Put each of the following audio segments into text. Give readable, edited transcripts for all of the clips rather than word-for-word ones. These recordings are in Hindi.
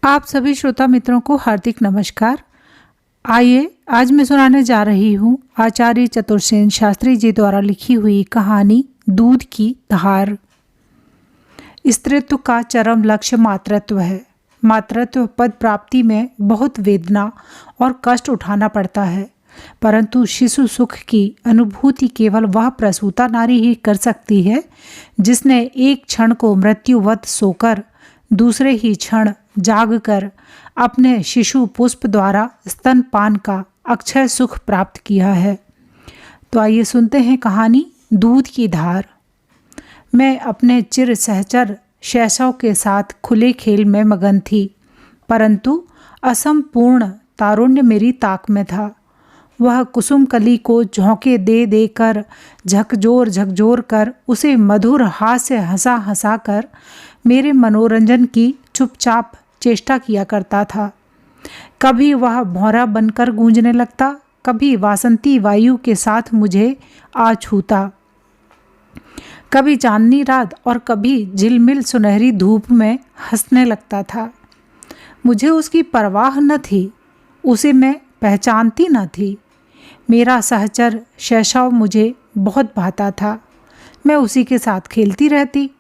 आप सभी श्रोता मित्रों को हार्दिक नमस्कार। आइए आज मैं सुनाने जा रही हूँ आचार्य चतुर्सेन शास्त्री जी द्वारा लिखी हुई कहानी दूध की धार। स्त्रीत्व का चरम लक्ष्य मातृत्व है। मातृत्व पद प्राप्ति में बहुत वेदना और कष्ट उठाना पड़ता है, परंतु शिशु सुख की अनुभूति केवल वह प्रसूता नारी ही कर सकती है जिसने एक क्षण को मृत्युवत सोकर दूसरे ही क्षण जागकर अपने शिशु पुष्प द्वारा स्तनपान का अक्षय सुख प्राप्त किया है। तो आइए सुनते हैं कहानी दूध की धार। मैं अपने चिर सहचर शैशव के साथ खुले खेल में मगन थी, परंतु असंपूर्ण तारुण्य मेरी ताक में था। वह कुसुम कली को झोंके दे देकर झकझोर कर उसे मधुर हास्य हंसा हंसा कर मेरे मनोरंजन की चुपचाप चेष्टा किया करता था। कभी वह भौरा बनकर गूंजने लगता, कभी वासंती वायु के साथ मुझे आ छूता, कभी चांदनी रात और कभी झिलमिल सुनहरी धूप में हंसने लगता था। मुझे उसकी परवाह न थी, उसे मैं पहचानती न थी। मेरा सहचर शैशव मुझे बहुत भाता था। मैं उसी के साथ खेलती रहती,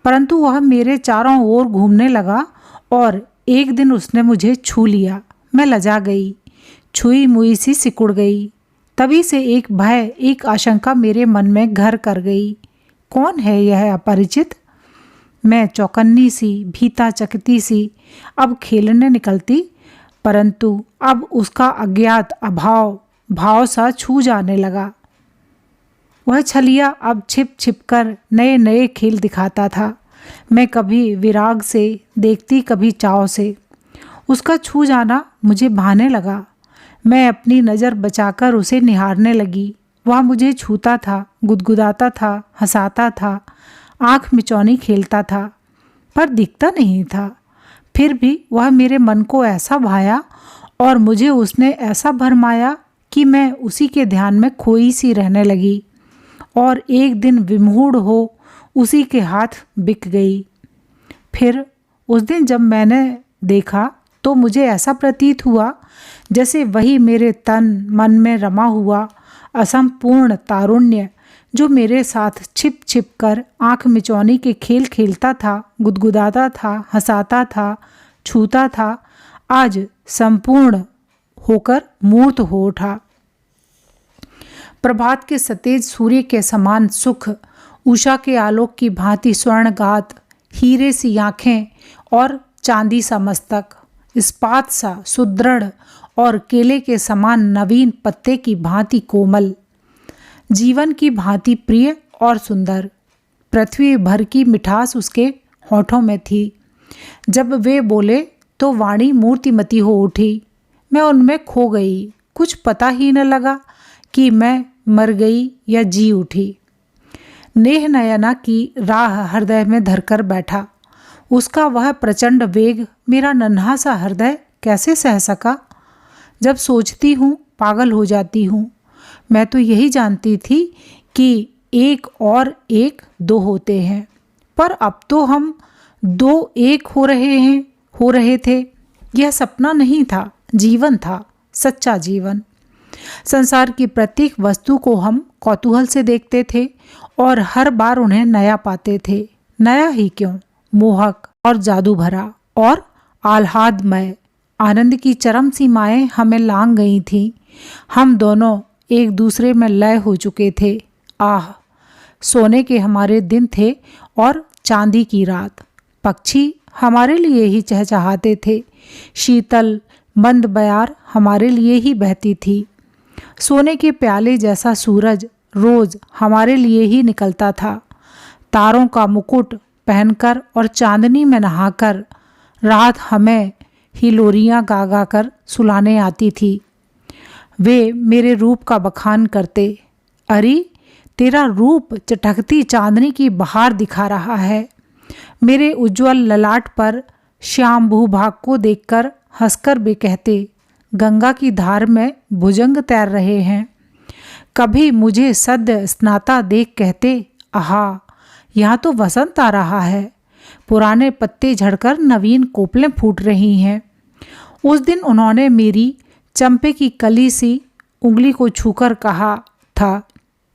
परंतु वह मेरे चारों ओर घूमने लगा और एक दिन उसने मुझे छू लिया। मैं लजा गई, छुई मुई सी सिकुड़ गई। तभी से एक भय, एक आशंका मेरे मन में घर कर गई। कौन है यह अपरिचित? मैं चौकन्नी सी, भीता चकती सी अब खेलने निकलती, परंतु अब उसका अज्ञात अभाव भाव सा छू जाने लगा। वह छलिया अब छिप छिप कर नए नए खेल दिखाता था। मैं कभी विराग से देखती, कभी चाव से। उसका छू जाना मुझे भाने लगा। मैं अपनी नज़र बचाकर उसे निहारने लगी। वह मुझे छूता था, गुदगुदाता था, हंसाता था, आँख मिचौनी खेलता था, पर दिखता नहीं था। फिर भी वह मेरे मन को ऐसा भाया और मुझे उसने ऐसा भरमाया कि मैं उसी के ध्यान में खोई सी रहने लगी और एक दिन विमूढ़ हो उसी के हाथ बिक गई। फिर उस दिन जब मैंने देखा तो मुझे ऐसा प्रतीत हुआ जैसे वही मेरे तन मन में रमा हुआ असंपूर्ण तारुण्य जो मेरे साथ छिप छिप कर आँख मिचौनी के खेल खेलता था, गुदगुदाता था, हंसाता था, छूता था, आज संपूर्ण होकर मूर्त हो उठा। प्रभात के सतेज सूर्य के समान सुख, उषा के आलोक की भांति स्वर्णगात, हीरे सी आँखें और चांदी सा मस्तक, इस्पात सा सुदृढ़ और केले के समान नवीन पत्ते की भांति कोमल, जीवन की भांति प्रिय और सुंदर। पृथ्वी भर की मिठास उसके होठों में थी। जब वे बोले तो वाणी मूर्तिमती हो उठी। मैं उनमें खो गई। कुछ पता ही न लगा कि मैं मर गई या जी उठी। नेह नयना की राह हृदय में धरकर बैठा। उसका वह प्रचंड वेग मेरा नन्हा सा हृदय कैसे सह सका? जब सोचती हूँ पागल हो जाती हूँ। मैं तो यही जानती थी कि एक और एक दो होते हैं, पर अब तो हम दो एक हो रहे थे। यह सपना नहीं था, जीवन था, सच्चा जीवन। संसार की प्रत्येक वस्तु को हम कौतूहल से देखते थे और हर बार उन्हें नया पाते थे। नया ही क्यों, मोहक और जादू भरा और आह्लादमय। आनंद की चरम सीमाएं हमें लांग गई थीं। हम दोनों एक दूसरे में लय हो चुके थे। आह, सोने के हमारे दिन थे और चांदी की रात। पक्षी हमारे लिए ही चहचहाते थे। शीतल मंद बयार हमारे लिए ही बहती थी। सोने के प्याले जैसा सूरज रोज हमारे लिए ही निकलता था। तारों का मुकुट पहनकर और चांदनी में नहाकर रात हमें हिलोरियाँ गा गा कर सुलाने आती थी। वे मेरे रूप का बखान करते। अरे, तेरा रूप चटकती चांदनी की बहार दिखा रहा है। मेरे उज्ज्वल ललाट पर श्याम भूभाग को देखकर हंसकर वे कहते, गंगा की धार में भुजंग तैर रहे हैं। कभी मुझे सद्य स्नाता देख कहते, आहा, यहाँ तो वसंत आ रहा है। पुराने पत्ते झड़कर नवीन कोपलें फूट रही हैं। उस दिन उन्होंने मेरी चंपे की कली सी उंगली को छूकर कहा था,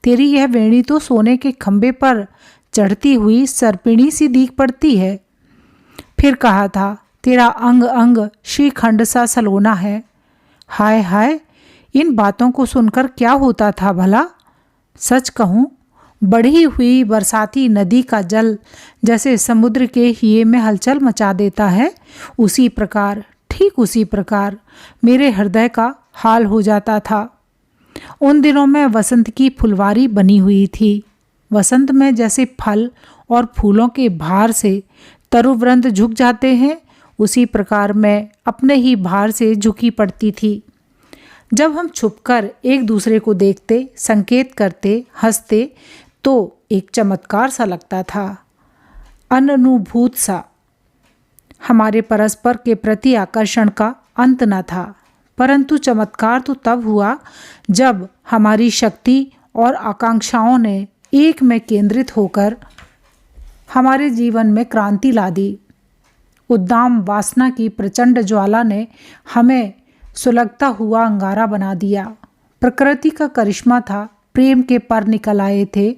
तेरी यह वेणी तो सोने के खंभे पर चढ़ती हुई सर्पिणी सी दीख पड़ती है। फिर कहा था, तेरा अंग अंग श्रीखंड सा सलोना है। हाय हाय, इन बातों को सुनकर क्या होता था भला। सच कहूँ, बढ़ी हुई बरसाती नदी का जल जैसे समुद्र के हिये में हलचल मचा देता है, उसी प्रकार, ठीक उसी प्रकार मेरे हृदय का हाल हो जाता था। उन दिनों में वसंत की फुलवारी बनी हुई थी। वसंत में जैसे फल और फूलों के भार से तरुवृंद झुक जाते हैं, उसी प्रकार मैं अपने ही भार से झुकी पड़ती थी। जब हम छुपकर एक दूसरे को देखते, संकेत करते, हंसते, तो एक चमत्कार सा लगता था, अननुभूत सा। हमारे परस्पर के प्रति आकर्षण का अंत न था, परंतु चमत्कार तो तब हुआ जब हमारी शक्ति और आकांक्षाओं ने एक में केंद्रित होकर हमारे जीवन में क्रांति ला दी। उद्दाम वासना की प्रचंड ज्वाला ने हमें सुलगता हुआ अंगारा बना दिया। प्रकृति का करिश्मा था, प्रेम के पर निकल आए थे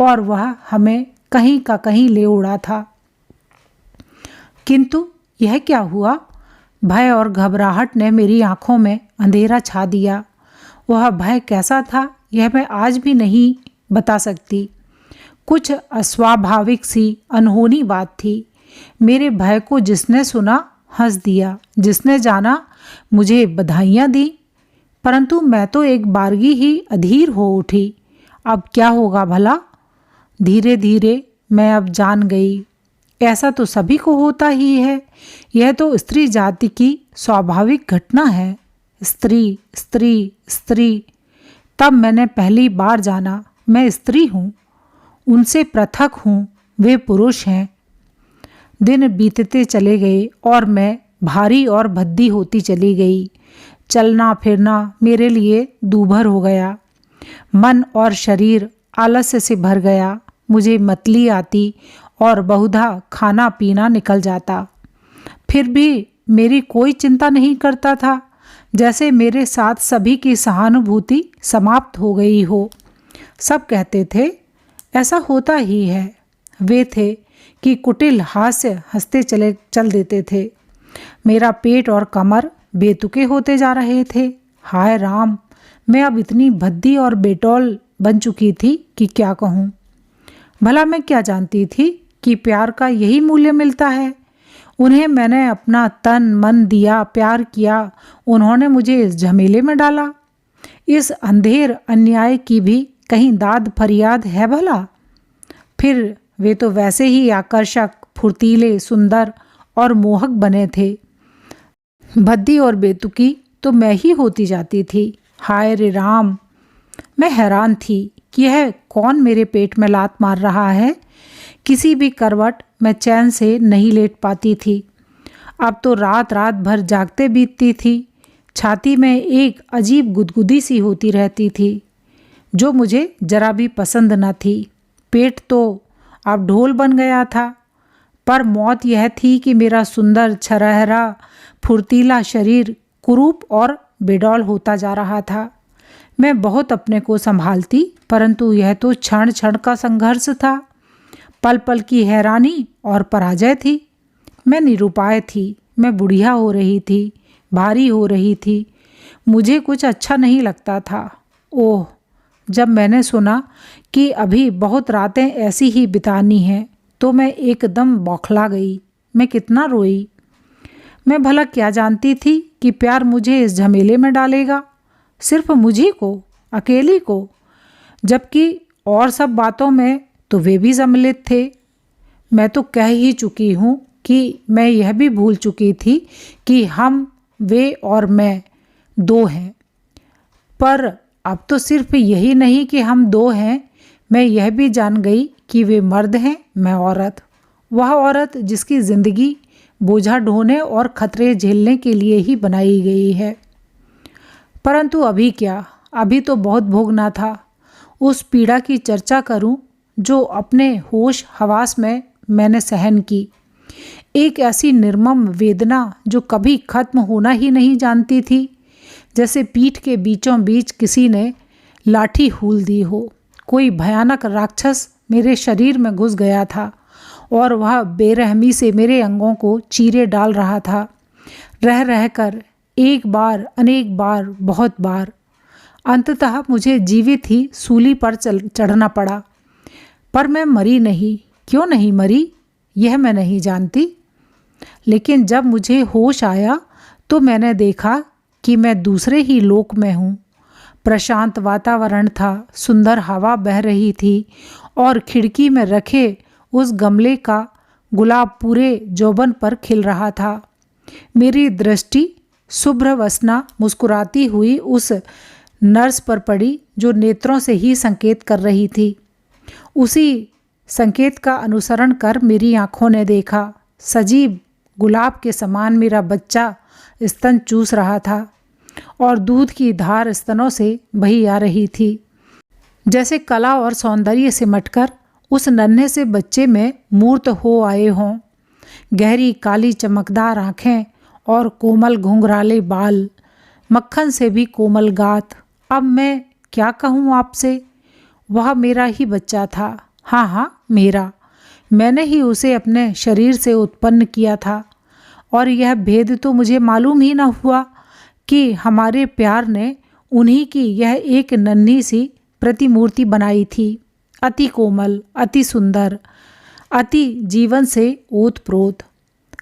और वह हमें कहीं का कहीं ले उड़ा था। किंतु यह क्या हुआ? भय और घबराहट ने मेरी आंखों में अंधेरा छा दिया। वह भय कैसा था, यह मैं आज भी नहीं बता सकती। कुछ अस्वाभाविक सी अनहोनी बात थी। मेरे भय को जिसने सुना हंस दिया, जिसने जाना मुझे बधाइयाँ दी, परंतु मैं तो एक बारगी ही अधीर हो उठी। अब क्या होगा भला? धीरे धीरे मैं अब जान गई, ऐसा तो सभी को होता ही है। यह तो स्त्री जाति की स्वाभाविक घटना है। स्त्री स्त्री स्त्री। तब मैंने पहली बार जाना मैं स्त्री हूँ, उनसे पृथक हूँ, वे पुरुष हैं। दिन बीतते चले गए और मैं भारी और भद्दी होती चली गई। चलना फिरना मेरे लिए दूभर हो गया। मन और शरीर आलस्य से भर गया। मुझे मतली आती और बहुधा खाना पीना निकल जाता। फिर भी मेरी कोई चिंता नहीं करता था, जैसे मेरे साथ सभी की सहानुभूति समाप्त हो गई हो। सब कहते थे ऐसा होता ही है। वे थे कि कुटिल हास्य हंसते चल देते थे। मेरा पेट और कमर बेतुके होते जा रहे थे। हाय राम, मैं अब इतनी भद्दी और बेटौल बन चुकी थी कि क्या कहूँ। भला मैं क्या जानती थी कि प्यार का यही मूल्य मिलता है। उन्हें मैंने अपना तन मन दिया, प्यार किया, उन्होंने मुझे इस झमेले में डाला। इस अंधेर अन्याय की भी कहीं दाद फरियाद है भला? फिर वे तो वैसे ही आकर्षक, फुर्तीले, सुंदर और मोहक बने थे। भद्दी और बेतुकी तो मैं ही होती जाती थी। हाय रे राम, मैं हैरान थी कि यह कौन मेरे पेट में लात मार रहा है। किसी भी करवट मैं चैन से नहीं लेट पाती थी। अब तो रात रात भर जागते बीतती थी। छाती में एक अजीब गुदगुदी सी होती रहती थी, जो मुझे जरा भी पसंद न थी। पेट तो अब ढोल बन गया था, पर मौत यह थी कि मेरा सुंदर, छरहरा, फुर्तीला शरीर कुरूप और बेडौल होता जा रहा था। मैं बहुत अपने को संभालती, परंतु यह तो क्षण क्षण का संघर्ष था, पल पल की हैरानी और पराजय थी। मैं निरुपाय थी, मैं बुढ़िया हो रही थी, भारी हो रही थी। मुझे कुछ अच्छा नहीं लगता था। ओह, जब मैंने सुना कि अभी बहुत रातें ऐसी ही बितानी हैं, तो मैं एकदम बौखला गई। मैं कितना रोई। मैं भला क्या जानती थी कि प्यार मुझे इस झमेले में डालेगा, सिर्फ मुझी को, अकेली को, जबकि और सब बातों में तो वे भी सम्मिलित थे। मैं तो कह ही चुकी हूँ कि मैं यह भी भूल चुकी थी कि हम, वे और मैं दो हैं। पर अब तो सिर्फ यही नहीं कि हम दो हैं, मैं यह भी जान गई कि वे मर्द हैं, मैं औरत। वह औरत जिसकी जिंदगी बोझा ढोने और खतरे झेलने के लिए ही बनाई गई है। परंतु अभी क्या, अभी तो बहुत भोगना था। उस पीड़ा की चर्चा करूं जो अपने होश हवास में मैंने सहन की। एक ऐसी निर्मम वेदना जो कभी खत्म होना ही नहीं जानती थी, जैसे पीठ के बीचों बीच किसी ने लाठी हूल दी हो। कोई भयानक राक्षस मेरे शरीर में घुस गया था और वह बेरहमी से मेरे अंगों को चीरे डाल रहा था, रह रहकर, एक बार, अनेक बार, बहुत बार। अंततः मुझे जीवित ही सूली पर चढ़ना पड़ा। पर मैं मरी नहीं। क्यों नहीं मरी, यह मैं नहीं जानती। लेकिन जब मुझे होश आया तो मैंने देखा कि मैं दूसरे ही लोक में हूँ। प्रशांत वातावरण था, सुंदर हवा बह रही थी और खिड़की में रखे उस गमले का गुलाब पूरे यौवन पर खिल रहा था। मेरी दृष्टि शुभ्रवसना मुस्कुराती हुई उस नर्स पर पड़ी जो नेत्रों से ही संकेत कर रही थी। उसी संकेत का अनुसरण कर मेरी आंखों ने देखा, सजीव गुलाब के समान मेरा बच्चा स्तन चूस रहा था और दूध की धार स्तनों से बही आ रही थी। जैसे कला और सौंदर्य सिमटकर उस नन्हे से बच्चे में मूर्त हो आए हों। गहरी काली चमकदार आँखें और कोमल घुंघराले बाल, मक्खन से भी कोमल गात। अब मैं क्या कहूँ आपसे, वह मेरा ही बच्चा था। हाँ हाँ, मेरा। मैंने ही उसे अपने शरीर से उत्पन्न किया था और यह भेद तो मुझे मालूम ही न हुआ कि हमारे प्यार ने उन्हीं की यह एक नन्ही सी प्रतिमूर्ति बनाई थी, अति कोमल, अति सुंदर, अति जीवन से ओतप्रोत।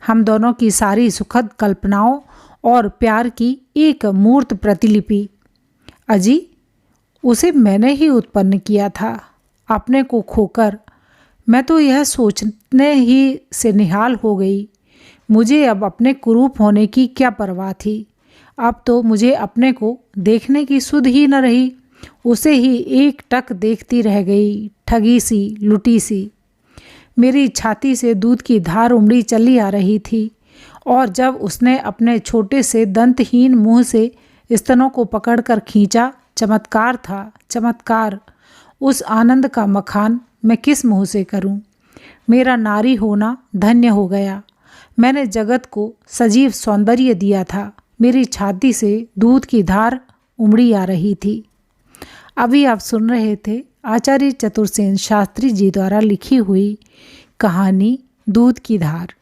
हम दोनों की सारी सुखद कल्पनाओं और प्यार की एक मूर्त प्रतिलिपि। अजी, उसे मैंने ही उत्पन्न किया था, अपने को खोकर। मैं तो यह सोचने ही से निहाल हो गई, मुझे अब अपने कुरूप होने की क्या परवाह थी। अब तो मुझे अपने को देखने की सुध ही न रही, उसे ही एक टक देखती रह गई, ठगी सी, लुटी सी। मेरी छाती से दूध की धार उमड़ी चली आ रही थी और जब उसने अपने छोटे से दंतहीन मुंह से स्तनों को पकड़कर खींचा, चमत्कार था, चमत्कार। उस आनंद का मखान मैं किस मुंह से करूं। मेरा नारी होना धन्य हो गया। मैंने जगत को सजीव सौंदर्य दिया था। मेरी छाती से दूध की धार उमड़ी आ रही थी। अभी आप सुन रहे थे आचार्य चतुर्सेन शास्त्री जी द्वारा लिखी हुई कहानी दूध की धार।